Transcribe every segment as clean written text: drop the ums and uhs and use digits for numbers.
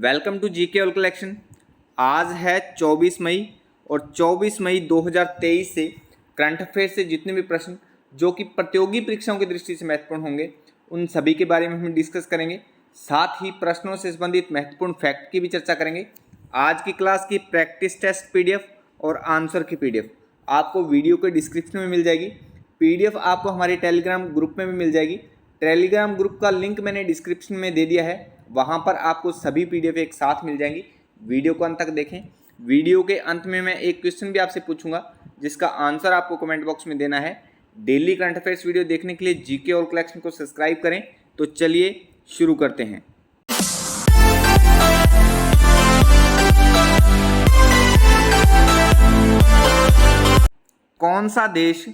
Welcome to GK all collection. आज है 24 मई और 24 मई 2023 से करंट अफेयर से जितने भी प्रश्न जो कि प्रतियोगी परीक्षाओं की दृष्टि से महत्वपूर्ण होंगे उन सभी के बारे में हम डिस्कस करेंगे। साथ ही प्रश्नों से संबंधित महत्वपूर्ण फैक्ट की भी चर्चा करेंगे। आज की क्लास की प्रैक्टिस टेस्ट पीडीएफ और आंसर की पीडीएफ आपको वीडियो के डिस्क्रिप्शन में मिल जाएगी। पीडीएफ आपको हमारे टेलीग्राम ग्रुप में भी मिल जाएगी। टेलीग्राम ग्रुप का लिंक मैंने डिस्क्रिप्शन में दे दिया है, वहाँ पर आपको सभी पीडीएफ एक साथ मिल जाएंगी। वीडियो को अंत तक देखें। वीडियो के अंत में मैं एक क्वेश्चन भी आपसे पूछूंगा जिसका आंसर आपको कमेंट बॉक्स में देना है। डेली करंट अफेयर्स वीडियो देखने के लिए जीके ऑल कलेक्शन को सब्सक्राइब करें। तो चलिए शुरू करते हैं। कौन सा देश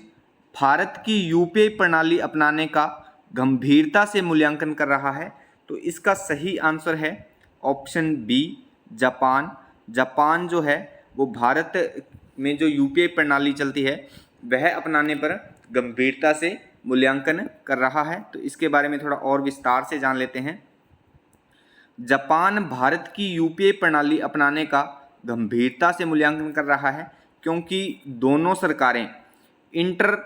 भारत की यूपीआई प्रणाली अपनाने का गंभीरता से मूल्यांकन कर रहा है? तो इसका सही आंसर है ऑप्शन बी, जापान। जापान जो है वो भारत में जो यूपीआई प्रणाली चलती है वह अपनाने पर गंभीरता से मूल्यांकन कर रहा है। तो इसके बारे में थोड़ा और विस्तार से जान लेते हैं। जापान भारत की यूपीआई प्रणाली अपनाने का गंभीरता से मूल्यांकन कर रहा है क्योंकि दोनों सरकारें इंटर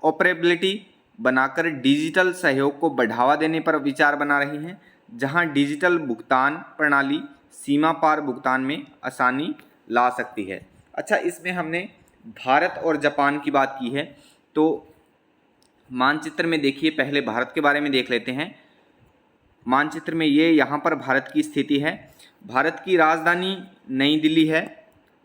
ऑपरेबिलिटी बनाकर डिजिटल सहयोग को बढ़ावा देने पर विचार बना रही हैं, जहां डिजिटल भुगतान प्रणाली सीमा पार भुगतान में आसानी ला सकती है। अच्छा, इसमें हमने भारत और जापान की बात की है, तो मानचित्र में देखिए, पहले भारत के बारे में देख लेते हैं। मानचित्र में ये यहाँ पर भारत की स्थिति है। भारत की राजधानी नई दिल्ली है,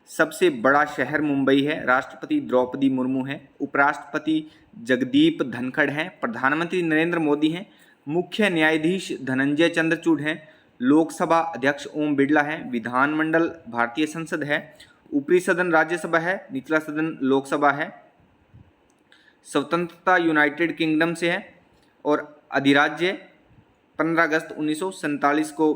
सबसे बड़ा शहर मुंबई है, राष्ट्रपति द्रौपदी मुर्मू है, उपराष्ट्रपति जगदीप धनखड़ हैं, प्रधानमंत्री नरेंद्र मोदी हैं, मुख्य न्यायाधीश धनंजय चंद्रचूड़ हैं, लोकसभा अध्यक्ष ओम बिरला हैं, विधानमंडल भारतीय संसद है, ऊपरी सदन राज्यसभा है, निचला सदन लोकसभा है, स्वतंत्रता यूनाइटेड किंगडम से है और अधिराज्य 15 अगस्त 1947 को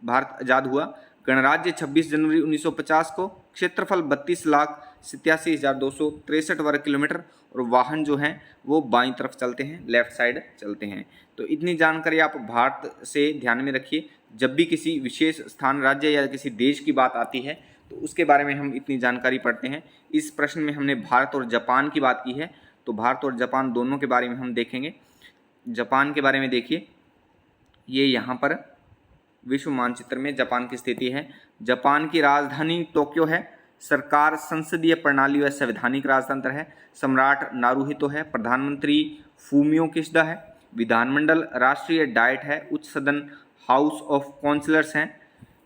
भारत आज़ाद हुआ, गणराज्य 26 जनवरी 1950 को, क्षेत्रफल 32,87,263 वर्ग किलोमीटर और वाहन जो हैं वो बाईं तरफ चलते हैं, लेफ्ट साइड चलते हैं। तो इतनी जानकारी आप भारत से ध्यान में रखिए। जब भी किसी विशेष स्थान, राज्य या किसी देश की बात आती है तो उसके बारे में हम इतनी जानकारी पढ़ते हैं। इस प्रश्न में हमने भारत और जापान की बात की है, तो भारत और जापान दोनों के बारे में हम देखेंगे। जापान के बारे में देखिए, ये यहाँ पर विश्व मानचित्र में जापान की स्थिति है। जापान की राजधानी टोक्यो है, सरकार संसदीय प्रणाली व संवैधानिक राजतंत्र है, सम्राट नारुहितो है, प्रधानमंत्री फूमियो किशिदा है, विधानमंडल राष्ट्रीय डाइट है, उच्च सदन हाउस ऑफ काउंसिलर्स हैं,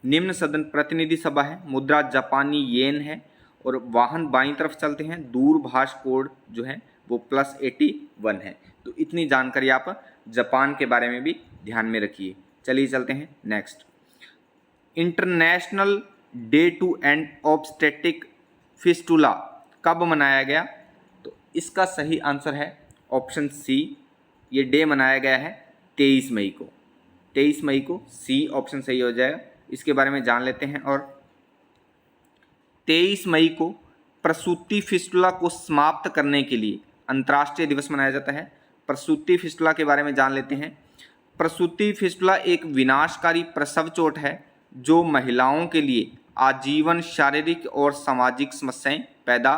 निम्न सदन प्रतिनिधि सभा है, मुद्रा जापानी येन है और वाहन बाईं तरफ चलते हैं, दूरभाष कोड जो है वो +81 है। तो इतनी जानकारी आप जापान के बारे में भी ध्यान में रखिए। चलिए चलते हैं next. International day to end obstetric fistula कब मनाया गया? तो इसका सही आंसर है ऑप्शन सी। ये डे मनाया गया है 23 मई को। 23 मई को सी ऑप्शन सही हो जाएगा। इसके बारे में जान लेते हैं। और 23 मई को प्रसूति फिस्टुला को समाप्त करने के लिए अंतर्राष्ट्रीय दिवस मनाया जाता है। प्रसूति फिस्टुला के बारे में जान लेते हैं। प्रसूति फिस्टुला एक विनाशकारी प्रसव चोट है जो महिलाओं के लिए आजीवन शारीरिक और सामाजिक समस्याएं पैदा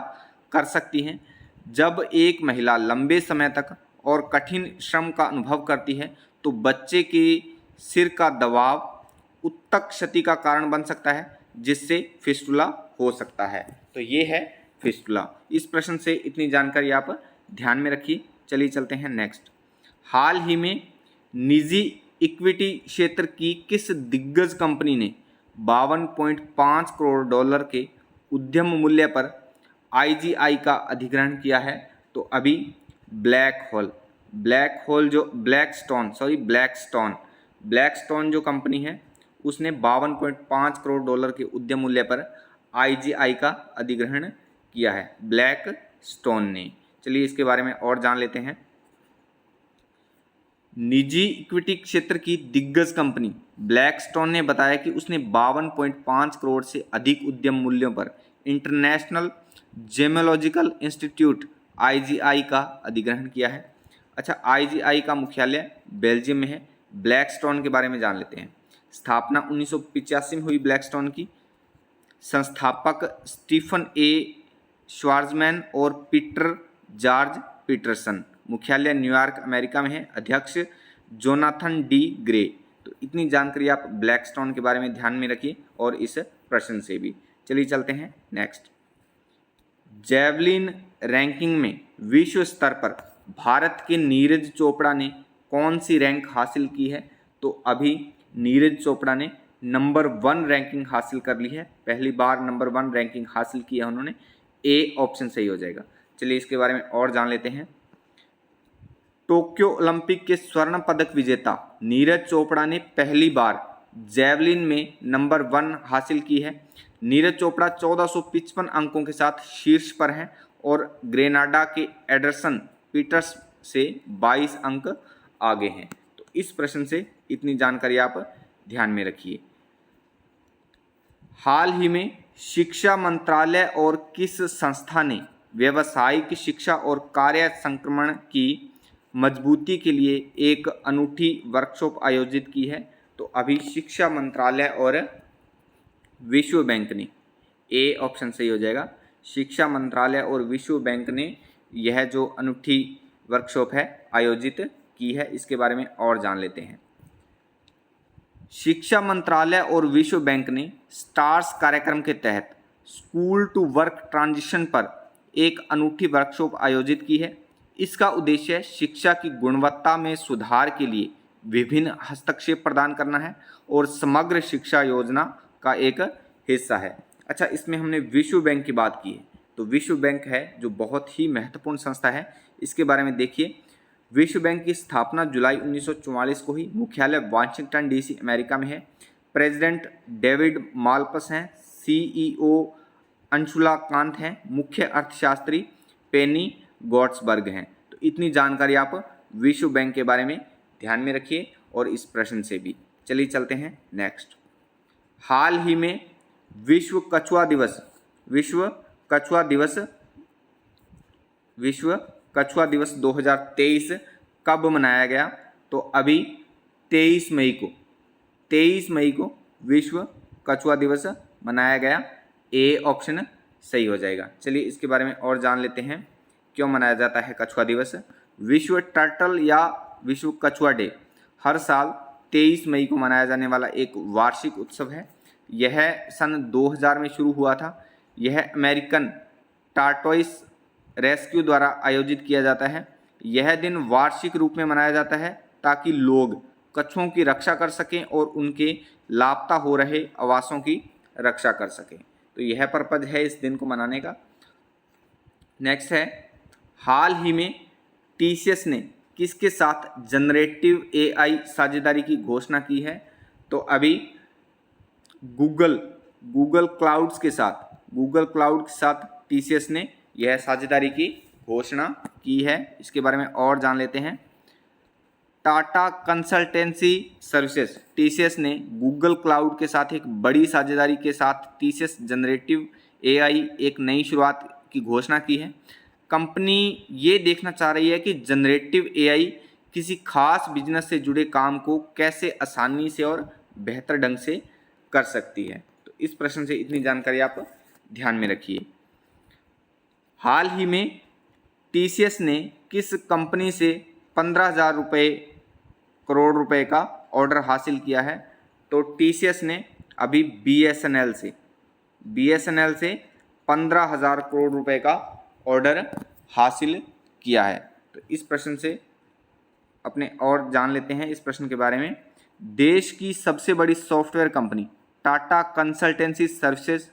कर सकती हैं। जब एक महिला लंबे समय तक और कठिन श्रम का अनुभव करती है तो बच्चे के सिर का दबाव उत्तक क्षति का कारण बन सकता है, जिससे फिस्टुला हो सकता है। तो ये है फिस्टुला। इस प्रश्न से इतनी जानकारी आप ध्यान में रखिए। चलिए चलते हैं नेक्स्ट। हाल ही में निजी इक्विटी क्षेत्र की किस दिग्गज कंपनी ने 52.5 करोड़ डॉलर के उद्यम मूल्य पर आईजीआई का अधिग्रहण किया है? तो अभी ब्लैकस्टोन जो कंपनी है उसने 52.5 करोड़ डॉलर के उद्यम मूल्य पर आईजीआई का अधिग्रहण किया है, ब्लैकस्टोन ने। चलिए इसके बारे में और जान लेते हैं। निजी इक्विटी क्षेत्र की दिग्गज कंपनी ब्लैकस्टोन ने बताया कि उसने 52.5 करोड़ से अधिक उद्यम मूल्यों पर इंटरनेशनल जेमोलॉजिकल इंस्टीट्यूट आईजीआई का अधिग्रहण किया है। अच्छा, आईजीआई का मुख्यालय बेल्जियम में है। ब्लैकस्टोन के बारे में जान लेते हैं। स्थापना 1985 में हुई ब्लैकस्टोन की। संस्थापक स्टीफन ए श्वार्ज़मैन और पीटर जॉर्ज पीटरसन। मुख्यालय न्यूयॉर्क अमेरिका में है। अध्यक्ष जोनाथन डी ग्रे। तो इतनी जानकारी आप ब्लैकस्टोन के बारे में ध्यान में रखिए और इस प्रश्न से भी। चलिए चलते हैं नेक्स्ट। जेवलिन रैंकिंग में विश्व स्तर पर भारत के नीरज चोपड़ा ने कौन सी रैंक हासिल की है? तो अभी नीरज चोपड़ा ने नंबर 1 रैंकिंग हासिल कर ली है। पहली बार नंबर 1 रैंकिंग हासिल की है उन्होंने। ए ऑप्शन सही हो जाएगा। चलिए इसके बारे में और जान लेते हैं। टोक्यो ओलंपिक के स्वर्ण पदक विजेता नीरज चोपड़ा ने पहली बार जेवलिन में नंबर 1 हासिल की है। नीरज चोपड़ा 1455 अंकों के साथ शीर्ष पर हैं और ग्रेनाडा के एडरसन पीटर्स से 22 अंक आगे हैं। तो इस प्रश्न से इतनी जानकारी आप ध्यान में रखिए। हाल ही में शिक्षा मंत्रालय और किस संस्था ने व्यावसायिक शिक्षा और कार्य संक्रमण की मजबूती के लिए एक अनूठी वर्कशॉप आयोजित की है? तो अभी शिक्षा मंत्रालय और विश्व बैंक ने, ए ऑप्शन सही हो जाएगा। शिक्षा मंत्रालय और विश्व बैंक ने यह जो अनूठी वर्कशॉप है आयोजित की है। इसके बारे में और जान लेते हैं। शिक्षा मंत्रालय और विश्व बैंक ने स्टार्स कार्यक्रम के तहत स्कूल टू वर्क ट्रांजिशन पर एक अनूठी वर्कशॉप आयोजित की है। इसका उद्देश्य शिक्षा की गुणवत्ता में सुधार के लिए विभिन्न हस्तक्षेप प्रदान करना है और समग्र शिक्षा योजना का एक हिस्सा है। अच्छा, इसमें हमने विश्व बैंक की बात की है, तो विश्व बैंक है जो बहुत ही महत्वपूर्ण संस्था है। इसके बारे में देखिए। विश्व बैंक की स्थापना जुलाई 1944 को हुई। मुख्यालय वाशिंगटन डीसी अमेरिका में है। प्रेसिडेंट डेविड माल्पस हैं। सीईओ अंशुला कांत हैं। मुख्य अर्थशास्त्री पेनी गॉट्सबर्ग हैं। तो इतनी जानकारी आप विश्व बैंक के बारे में ध्यान में रखिए और इस प्रश्न से भी। चलिए चलते हैं नेक्स्ट। हाल ही में विश्व कछुआ दिवस 2023 कब मनाया गया? तो अभी 23 मई को विश्व कछुआ दिवस मनाया गया। ए ऑप्शन सही हो जाएगा। चलिए इसके बारे में और जान लेते हैं क्यों मनाया जाता है कछुआ दिवस। विश्व टर्टल या विश्व कछुआ डे हर साल 23 मई को मनाया जाने वाला एक वार्षिक उत्सव है। यह सन 2000 में शुरू हुआ था। यह अमेरिकन टार्टोइस रेस्क्यू द्वारा आयोजित किया जाता है। यह दिन वार्षिक रूप में मनाया जाता है ताकि लोग कछुओं की रक्षा कर सकें और उनके लापता हो रहे आवासों की रक्षा कर सकें। तो यह पर्पज है इस दिन को मनाने का। नेक्स्ट है, हाल ही में टीसीएस ने किसके साथ जनरेटिव एआई साझेदारी की घोषणा की है? तो अभी गूगल क्लाउड के साथ टीसीएस ने यह साझेदारी की घोषणा की है। इसके बारे में और जान लेते हैं। टाटा कंसल्टेंसी सर्विसेज टीसीएस ने गूगल क्लाउड के साथ एक बड़ी साझेदारी के साथ टीसीएस जनरेटिव एआई एक नई शुरुआत की घोषणा की है। कंपनी ये देखना चाह रही है कि जनरेटिव एआई किसी खास बिजनेस से जुड़े काम को कैसे आसानी से और बेहतर ढंग से कर सकती है। तो इस प्रश्न से इतनी जानकारी आप ध्यान में रखिए। हाल ही में टीसीएस ने किस कंपनी से 15,000 करोड़ रुपए का ऑर्डर हासिल किया है? तो टीसीएस ने अभी बीएसएनएल से 15,000 करोड़ रुपए का ऑर्डर हासिल किया है। तो इस प्रश्न से अपने और जान लेते हैं इस प्रश्न के बारे में। देश की सबसे बड़ी software company Tata consultancy services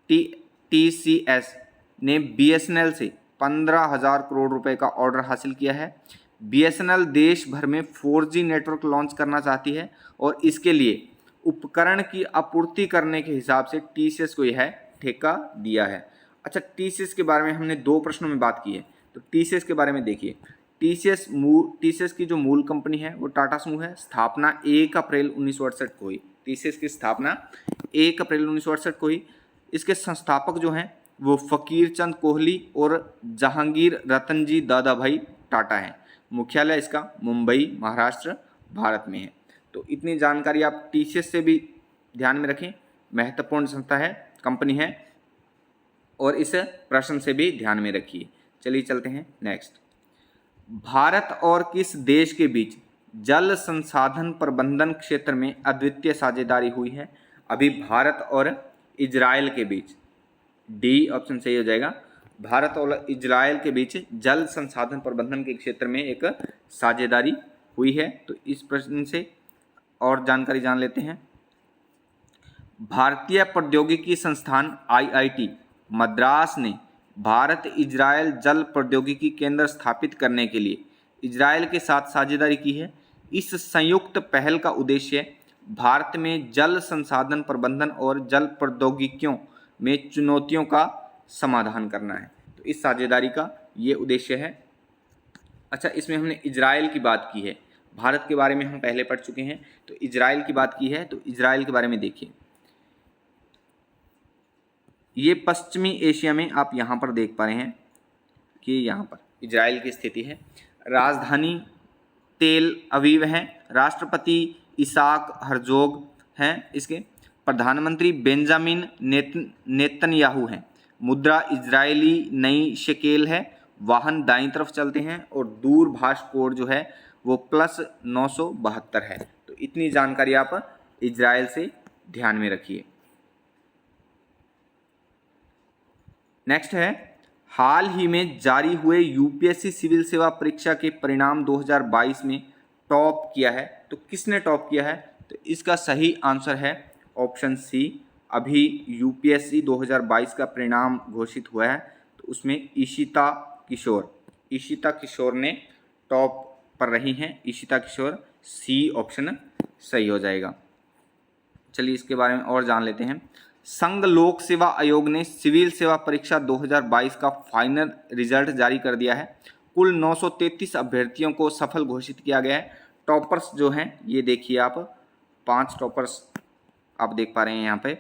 TCS ने बीएसएनएल से 15,000 करोड़ रुपए का ऑर्डर हासिल किया है। बीएसएनएल देश भर में 4G नेटवर्क लॉन्च करना चाहती है और इसके लिए उपकरण की आपूर्ति करने के हिसाब से टीसीएस को यह ठेका दिया है। अच्छा, टीसीएस के बारे में हमने 2 प्रश्नों में बात की है, तो टीसीएस के बारे में देखिए। टीसीएस की जो मूल कंपनी है वो टाटा समूह है। स्थापना 1 अप्रैल 1968 को हुई। टीसीएस की स्थापना 1 अप्रैल 1968 को हुई। इसके संस्थापक जो हैं वो फकीर चंद कोहली और जहांगीर रतनजी दादाभाई टाटा हैं। मुख्यालय इसका मुंबई, महाराष्ट्र, भारत में है। तो इतनी जानकारी आप टीसीएस से भी ध्यान में रखें, महत्वपूर्ण संस्था है, कंपनी है, और इस प्रश्न से भी ध्यान में रखिए। चलिए चलते हैं नेक्स्ट। भारत और किस देश के बीच जल संसाधन प्रबंधन क्षेत्र में अद्वितीय साझेदारी हुई है? अभी भारत और इजराइल के बीच, डी ऑप्शन सही हो जाएगा। भारत और इजराइल के बीच जल संसाधन प्रबंधन के क्षेत्र में एक साझेदारी हुई है। तो इस प्रश्न से और जानकारी जान लेते हैं। भारतीय प्रौद्योगिकी संस्थान आईआईटी मद्रास ने भारत इजराइल जल प्रौद्योगिकी केंद्र स्थापित करने के लिए इजराइल के साथ साझेदारी की है। इस संयुक्त पहल का उद्देश्य भारत में जल संसाधन प्रबंधन और जल प्रौद्योगिकियों में चुनौतियों का समाधान करना है। तो इस साझेदारी का ये उद्देश्य है। अच्छा, इसमें हमने इजराइल की बात की है, भारत के बारे में हम पहले पढ़ चुके हैं, तो इजराइल की बात की है। तो इजराइल के बारे में देखिए, ये पश्चिमी एशिया में आप यहाँ पर देख पा रहे हैं कि यहाँ पर इजराइल की स्थिति है। राजधानी तेल अवीव है, राष्ट्रपति इसाक हरजोग हैं, इसके प्रधानमंत्री बेंजामिन नेतन्याहू हैं, मुद्रा इजरायली नई शेकेल है, वाहन दाईं तरफ चलते हैं और दूरभाष कोड जो है वो +972 है। तो इतनी जानकारी आप इजराइल से ध्यान में रखिए। नेक्स्ट है, हाल ही में जारी हुए यूपीएससी सिविल सेवा परीक्षा के परिणाम 2022 में टॉप किया है। तो किसने टॉप किया है? तो इसका सही आंसर है ऑप्शन सी। अभी यूपीएससी 2022 का परिणाम घोषित हुआ है, तो उसमें ईशिता किशोर ने टॉप पर रही हैं। ईशिता किशोर, सी ऑप्शन सही हो जाएगा। चलिए इसके बारे में और जान लेते हैं। संघ लोक सेवा आयोग ने सिविल सेवा परीक्षा 2022 का फाइनल रिजल्ट जारी कर दिया है। कुल 933 अभ्यर्थियों को सफल घोषित किया गया है। टॉपर्स जो हैं ये देखिए आप, 5 टॉपर्स आप देख पा रहे हैं यहाँ पे।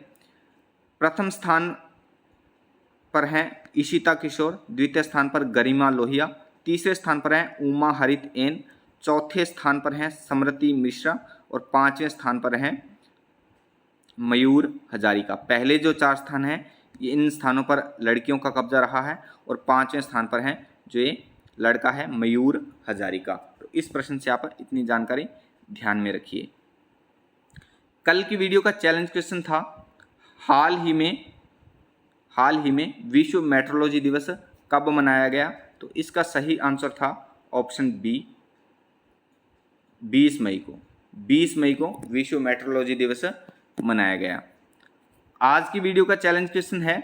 प्रथम स्थान पर हैं ईशिता किशोर, द्वितीय स्थान पर गरिमा लोहिया, तीसरे स्थान पर हैं उमा हरित एन, चौथे स्थान पर हैं समृति मिश्रा और 5वें स्थान पर हैं मयूर हजारिका। पहले जो 4 स्थान हैं ये इन स्थानों पर लड़कियों का कब्जा रहा है और 5वें स्थान पर हैं जो ये लड़का है मयूर हजारिका। तो इस प्रश्न से आप इतनी जानकारी ध्यान में रखिए। कल की वीडियो का चैलेंज क्वेश्चन था, हाल ही में विश्व मेट्रोलॉजी दिवस कब मनाया गया? तो इसका सही आंसर था ऑप्शन बी, 20 मई को विश्व मेट्रोलॉजी दिवस मनाया गया। आज की वीडियो का चैलेंज क्वेश्चन है,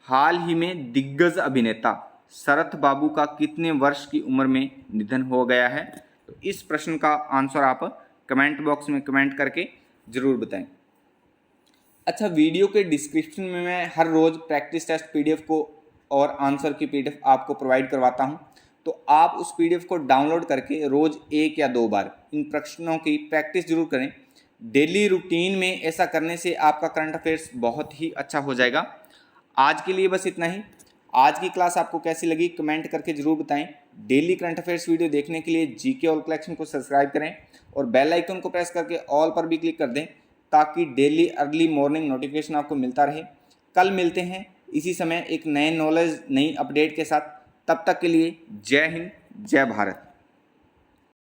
हाल ही में दिग्गज अभिनेता शरत बाबू का कितने वर्ष की उम्र में निधन हो गया है? तो इस प्रश्न का आंसर आप कमेंट बॉक्स में कमेंट करके जरूर बताएं। अच्छा, वीडियो के डिस्क्रिप्शन में मैं हर रोज़ प्रैक्टिस टेस्ट पीडीएफ को और आंसर की पीडीएफ आपको प्रोवाइड करवाता हूं, तो आप उस पीडीएफ को डाउनलोड करके रोज़ 1 या 2 बार इन प्रश्नों की प्रैक्टिस जरूर करें। डेली रूटीन में ऐसा करने से आपका करंट अफेयर्स बहुत ही अच्छा हो जाएगा। आज के लिए बस इतना ही। आज की क्लास आपको कैसी लगी कमेंट करके जरूर बताएं। डेली करंट अफेयर्स वीडियो देखने के लिए जीके ऑल कलेक्शन को सब्सक्राइब करें और बेल आइकन को प्रेस करके ऑल पर भी क्लिक कर दें, ताकि डेली अर्ली मॉर्निंग नोटिफिकेशन आपको मिलता रहे। कल मिलते हैं इसी समय एक नए नॉलेज, नई अपडेट के साथ। तब तक के लिए जय हिंद, जय भारत।